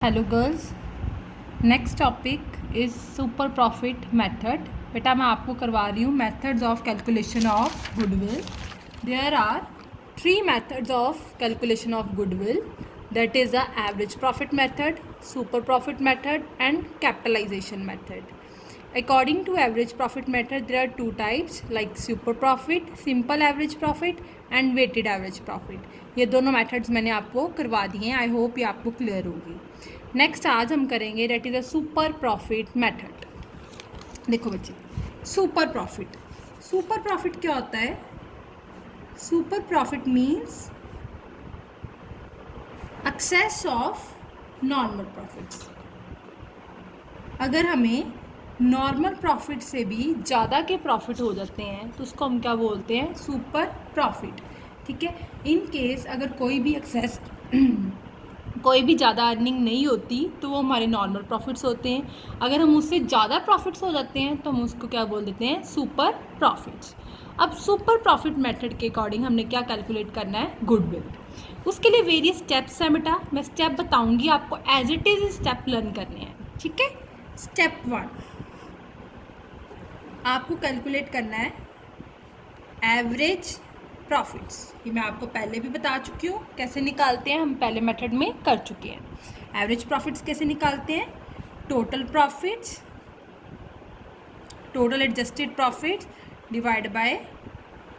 Hello girls, next topic is super profit method. बेटा मैं आपको करवा रही हूँ methods of calculation of goodwill. There are 3 methods of calculation of goodwill, that is the average profit method, super profit method and capitalisation method. According to average profit method, there are 2 types like super profit, simple average profit and weighted average profit. ये दोनों methods मैंने आपको करवा दिए हैं. I hope ये आपको clear होगी. नेक्स्ट आज हम करेंगे that is a super profit method. देखो बच्चे, सुपर प्रॉफिट क्या होता है? Super profit means excess of normal profits. अगर हमें नॉर्मल प्रॉफिट से भी ज़्यादा के प्रॉफिट हो जाते हैं तो उसको हम क्या बोलते हैं? Super profit. ठीक है. इन केस अगर कोई भी एक्सेस कोई भी ज़्यादा अर्निंग नहीं होती तो वो हमारे नॉर्मल प्रॉफिट्स होते हैं. अगर हम उससे ज़्यादा प्रॉफिट्स हो जाते हैं तो हम उसको क्या बोल देते हैं? Super profits. अब सुपर प्रॉफिट मेथड के अकॉर्डिंग हमने क्या कैलकुलेट करना है? गुडविल. उसके लिए वेरियस स्टेप्स हैं बेटा. मैं स्टेप बताऊंगी आपको, as it is step learn करने हैं. ठीक है. स्टेप 1 आपको कैलकुलेट करना है एवरेज प्रॉफिट्स. ये मैं आपको पहले भी बता चुकी हूँ कैसे निकालते हैं, हम पहले मेथड में कर चुके हैं. एवरेज प्रॉफिट्स कैसे निकालते हैं? Total profits, total adjusted profits divide by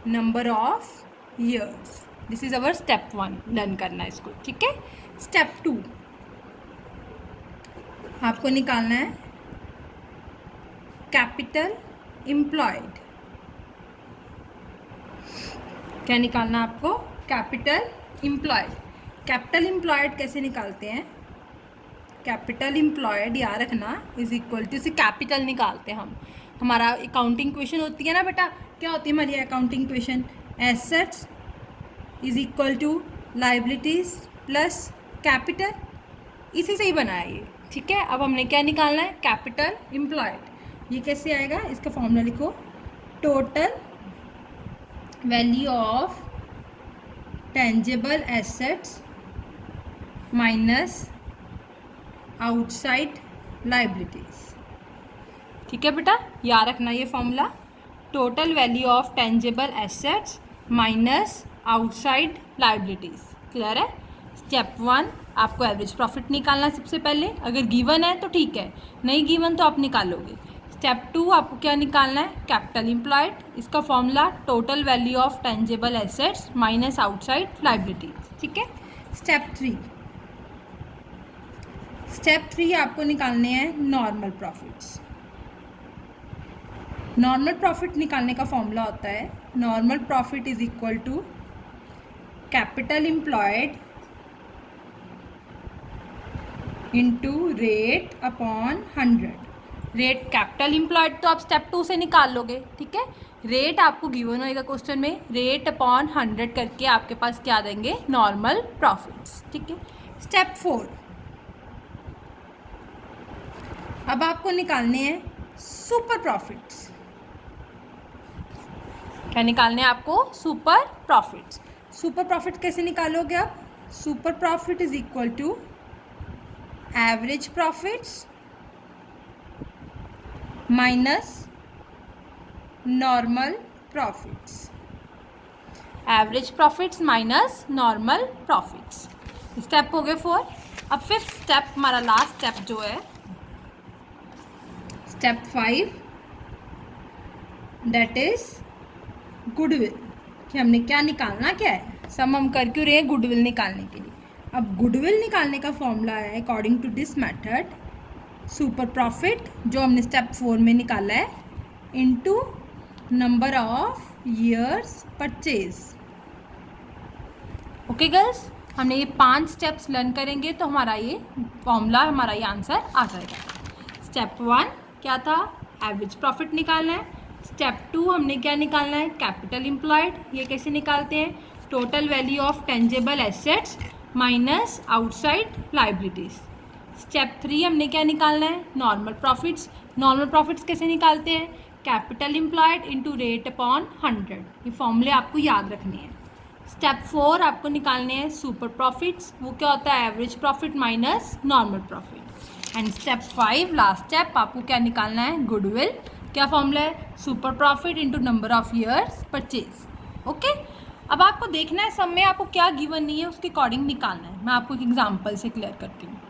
number of years. This is our step 1. Learn करना है इसको. ठीक है. स्टेप 2 आपको निकालना है कैपिटल एम्प्लॉयड. क्या निकालना है आपको? Capital employed. कैपिटल एम्प्लॉयड कैसे निकालते हैं? कैपिटल एम्प्लॉयड याद रखना इज इक्वल टू, इसे कैपिटल निकालते हैं हम. हमारा अकाउंटिंग क्वेश्चन होती है ना बेटा, क्या होती है हमारी accounting question? Assets is equal to liabilities plus capital. इसी से ही बना है ये. ठीक है. अब हमने क्या निकालना है? Capital employed. ये कैसे आएगा? इसका फॉर्मूला लिखो. Total value of tangible assets minus outside liabilities. ठीक है बेटा, याद रखना ये formula. Total value of tangible assets minus outside liabilities. Clear है? स्टेप 1 आपको एवरेज प्रॉफिट निकालना है सबसे पहले. अगर गिवन है तो ठीक है, नहीं गिवन तो आप निकालोगे. स्टेप 2 आपको क्या निकालना है? Capital employed. इसका formula total value of tangible assets minus outside liabilities. ठीक है. स्टेप 3 आपको निकालने हैं नॉर्मल प्रॉफिट्स. नॉर्मल प्रॉफिट निकालने का फॉर्मूला होता है normal profit is equal to capital employed into rate upon 100. Rate capital employed तो आप स्टेप 2 से निकाल लोगे. ठीक है. रेट आपको गिवन होएगा क्वेश्चन में, रेट अपॉन 100 करके आपके पास क्या देंगे? Normal profits. ठीक है. स्टेप 4 अब आपको निकालने हैं सुपर प्रॉफिट्स. क्या निकालने हैं आपको? Super profits. सुपर प्रॉफिट कैसे निकालोगे आप? Super profit is equal to average profits minus normal profits. Average profits minus normal profits. Step हो गए 4. अब 5th स्टेप, हमारा लास्ट स्टेप जो है स्टेप 5, दैट इज गुडविल. कि हमने क्या निकालना क्या है? सम हम कर क्यों रहे हैं? गुडविल निकालने के लिए. अब गुडविल निकालने का फॉर्मूला है according to this method super profit जो हमने स्टेप 4 में निकाला है into number of years purchase. Okay girls, हमने ये 5 स्टेप्स लर्न करेंगे तो हमारा ये फॉर्मूला, हमारा ये आंसर आ जाएगा. स्टेप 1 क्या था? एवरेज प्रॉफिट निकालना है. स्टेप 2 हमने क्या निकालना है? Capital employed. ये कैसे निकालते हैं? Total value of tangible assets minus outside liabilities. Step 3 हमने क्या निकालना है? Normal profits. नॉर्मल प्रॉफिट्स कैसे निकालते हैं? Capital employed into rate upon 100. ये फॉर्मूले आपको याद रखने हैं. स्टेप 4 आपको निकालने हैं सुपर प्रॉफिट्स, वो क्या होता है average profit minus normal profit. And step 5 last step आपको क्या निकालना है गुडविल, क्या फॉर्मूला है super profit into number of years purchase. Okay, अब आपको देखना है सब में आपको क्या गिवन नहीं है उसके अकॉर्डिंग निकालना है। मैं आपको एक एग्जाम्पल से क्लियर करती हूँ।